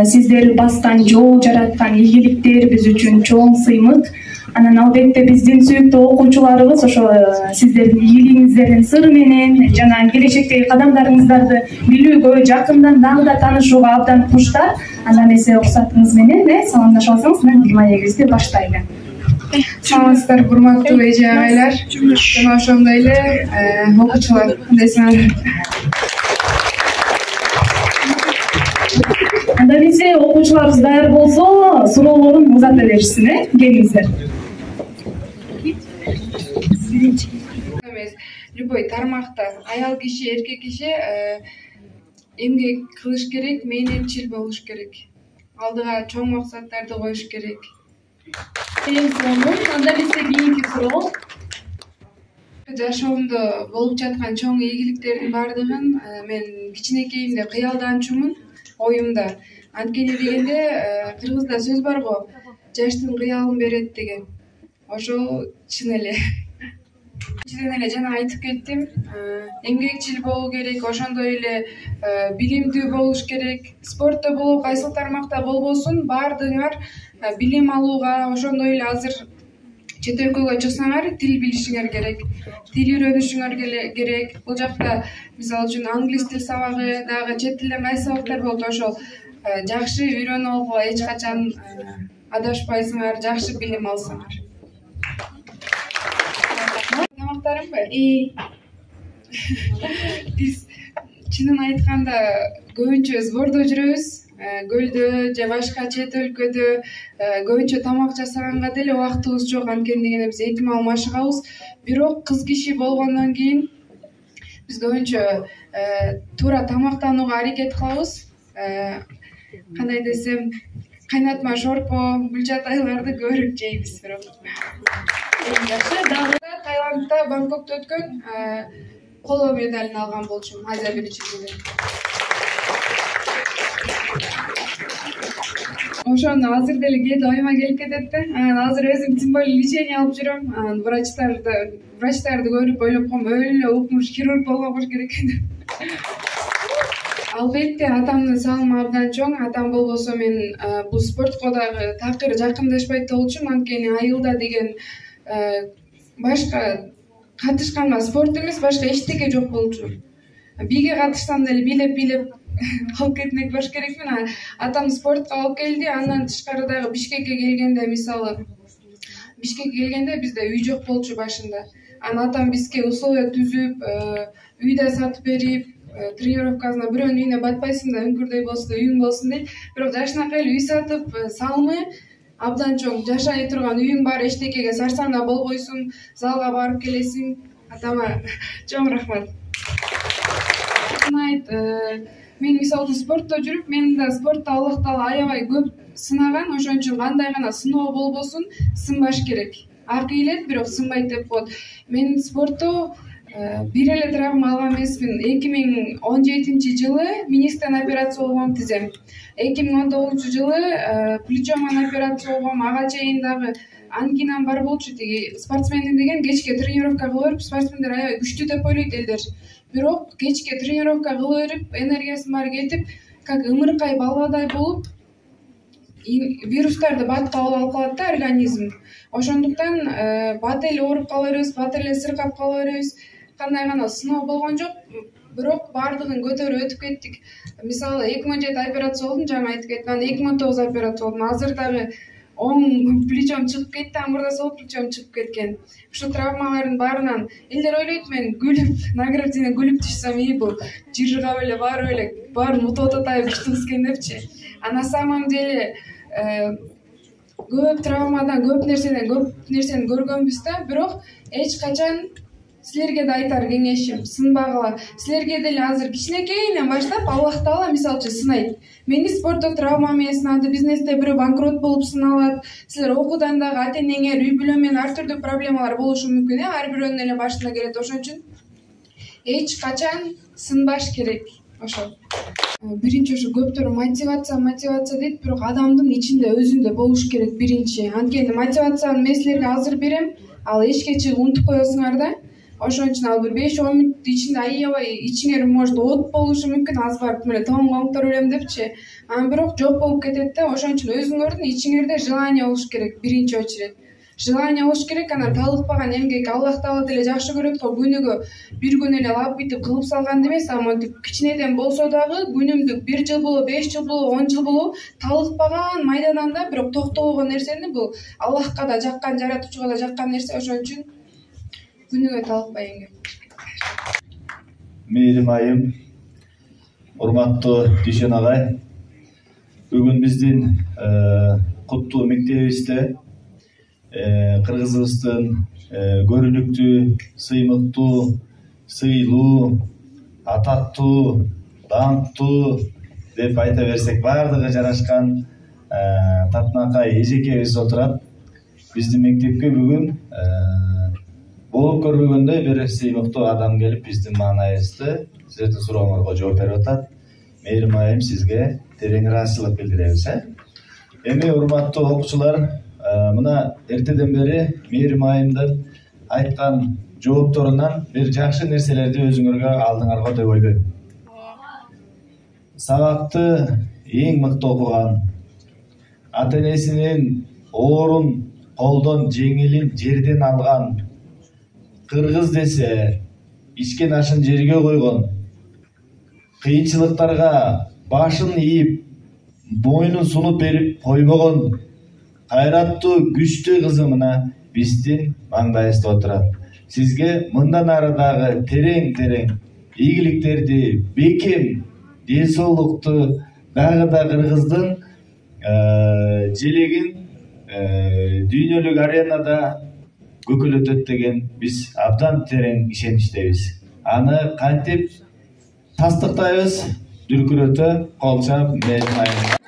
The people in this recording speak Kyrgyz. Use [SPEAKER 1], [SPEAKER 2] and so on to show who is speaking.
[SPEAKER 1] Сиздер бастан жол жараткан ийгиликтер биз үчүн чоң сыймык. Анан албетте биздин сүйүктүү окуучуларыбыз ошо сиздердин ийгилигиңиздердин сыры менен жана келечектеги кадамдарыңыздарды билүүгө, жакындан дагы да таанышууга абдан куштар. Андан эсе уруксатыңыз менен саламдашып алсаңыз мен маегибизди баштайлы.
[SPEAKER 2] Саламатсыздар, урматтуу эже агайлар, жана ошондой эле окуучулар. Кандайсыңар?
[SPEAKER 1] Анда эмесе окуучуларыбыз даяр болсо, суроолорун узата беришсин, келиңиздер.
[SPEAKER 2] Любой тармакта аял киши, эркек киши эмгек кылыш керек, мээнетчил болуш керек. Алдыга чоң максаттарды коюш керек.
[SPEAKER 1] Анда эмесе кийинки суроо.
[SPEAKER 2] Жашоомдо болуп жаткан чоң ийгиликтердин баардыгын мен кичинекейимде кыялданчумун оюмда. Анткени дегенде кыргызда сөз бар го, жаштын кыялын берет деген. Ошол чын эле. Чын эле жана айтып кеттим, эмгекчил болуу керек, ошондой эле билимдүү болуш керек. Спортто болобу, кайсыл тармакта болбосун, баардыгыңар билим алууга, ошондой эле азыр чет өлкөгө чыксаңар, тил билишиңер керек, тил үйрөнүшүңөр керек. Бул жакта мисалы үчүн англис тил сабагы, дагы чет тилден кайсы сабактар болот, ошол жакшы үйрөнүп алууга эч качан адашпайсыңар, жакшы билим алсаңар. Тамактарымбы? Биз чынын айтканда көбүнчө сбордо жүрөбүз, көлдө же башка чет өлкөдө көбүнчө тамак жасаганга деле убактыбыз жок. Анткени дегенде биз эки маал ашыгабыз. Бирок кыз киши болгондон кийин биз көбүнчө туура тамактанууга аракет кылабыз. Кандай десем, кайнатма шорпо, гүлжатайларды көрүп жейбиз. Бирок дагы Таиландда, Бангкокто өткөн коло медалын алган болчумун Азия биринчилигинде. Ошону азыр деле кээде оюма келип кетет да. Азыр өзүм тем более лечение алып жүрөм. Врачтарды көрүп ойлоп коем, өлө укмуш хирург болгош керек экен. Албетте атамдын салымы абдан чоң. Атам болбосо мен бул спортко дагы такыр жакындашпайт болчумун. Анткени айылда деген башка катышканга спорт эмес, башка эчтеке жок болчу. Биге катышсам деле бийлеп алып кетмек болуш керекмин. Атам спортко алып келди. Андан тышкары дагы Бишкекке келгенде, мисалы Бишкекке келгенде бизде үй жок болчу башында. Атам бизге условия түзүп, үйдө сатып берип, тренировкасына бирөөнүн үйүнө батпайсың да, үңкүрдөй болсун, үйүң болсун дейт. Бирок жашынакай эле үй сатып, салымы абдан чоң. Жашай турган үйүң бар, эчтекеге сарсаңда болбойсуң, залга барып келесиң. Атама чоң рахмат. Мен мисалы үчүн спортто жүрүп, мен да спортто Аллах Таала аябай көп сынаган, ошон үчүн кандай гана сыноо болбосун, сынбаш керек. Ак ийилет, бирок сынбайт деп коет. Мен спортто бир эле травма алган эмесмин. 2017 жылы министрден операция болгом тизем. 2019 жылы плечоман операция болгом. Ага чейин дагы ангинам бар болчу. Тиги спортсмендин деген кечке тренировка кыла берип, спортсмендер аябай күчтүү деп ойлойт элдер. Бирок кечке тренировка кыла берип, энергиясын баары кетип, как ымыркай балгадай болуп, вирустарды батып алып калат да организм. Ошондуктан бат эле ооруп кала беребиз, бат эле сыркап кала беребиз. Кандай гана сыноо болгон жок, бирок баардыгын көтөрүп өтүп кеттик. Мисалы 2017 операция болдум, жаңы айтып кеттим. 2019 операция болдум. Азыр дагы оң плечом чыгып кетти, мурда сол плечом чыгып кеткен. Ушул травмалардын баарынан элдер ойлойт, мен күлүп, наградение күлүп түшсөм, бул жыргап эле баарын утуп атайын күчтүү экен депчи. На самом деле көп травмадан, көп нерсени көргөнбүз да, бирок эч качан силерге да айтар кеңешим, сынбагыла. Силерге деле азыр кичинекейинен баштап Аллах Таала мисалы үчүн сынайт. Мени спортто травма менен сынады, бизнесте бирөө банкрот болуп сыналат. Силер окуудан дагы ата-энеңер, үй бүлө менен ар түрдүү проблемалар болушу мүмкүн, ар бирөөнүн эле башына келет. Ошон үчүн эч качан сынбаш керек. Ошол. Биринчи ошо көптөр мотивация дейт, бирок адамдын ичинде өзүндө болуш керек биринчи. Анткени мотивацияны мен силерге азыр берем, ал эчке чыгып унутуп коесуңар да. Ошон үчүн ал бир 5-10 мүнөт ичинде аябай ичиңер может от болушу мүмкүн, аз барып мына тоң оңтор элем депчи. Анан бирок жок болуп кетет да. Ошон үчүн өзүңөрдүн ичиңерде желание болуш керек биринчи очередь. Желание болуш керек, анан талыкпаган эмгек Аллах Таала деле жакшы көрөт го. Күнүгө бир күн эле алып бүтүп кылып салганды эмес, а монтип кичинеден болсо дагы күнүмдүк 1 жыл болобу, 5 жыл болобу, 10 жыл болобу талыкпаган майдадан да бирок токтобогон нерсени бул Аллахка да жаккан, жаратуучуга да жаккан нерсе. Ошон үчүн күнүгө талыкпай эмгек.
[SPEAKER 3] Мээрим айым, урматтуу Дүйшөн агай, бүгүн биздин куттуу мектебибизде кыргызыбыздын көрүнүктүү, сыймыктуу, сыйлуу, атактуу, даңктуу деп айта берсек баардыгы жарашкан Татынакай эжекебиз отурат. Биздин мектепке бүгүн болуп көрбөгөндөй бир сыймыктуу адам келип биздин маанайыбызды сиздердин сурооңорго жооп берип атат. Мээрим айым, сизге терең ыраазычылык билдиребиз. Эми урматтуу окуучулар, мына эртеден бери Мээрим айымдын айткан жоопторунан бир жакшы нерселерди өзүңөргө алдыңарга деп ойлойм. Сабакты эң мыкты окуган, ата энесинин оорун колдон жеңилин жерден алган, кыргыз десе ичкен ашын жерге койгон, кыйынчылыктарга башын ийип, боюнун сунуп берип койбогон кайраттуу, күчтүү кызы мына биздин маңдайыбызда отурат. Сизге мындан ары дагы терең ийгиликтерди, бекем ден соолукту, дагы да кыргыздын желегин дүйнөлүк аренада көкөлөтөт деген биз абдан терең ишеничтебиз. Аны кантип тастыктайбыз? Дүркүрөтө кол чап Мээрим айым.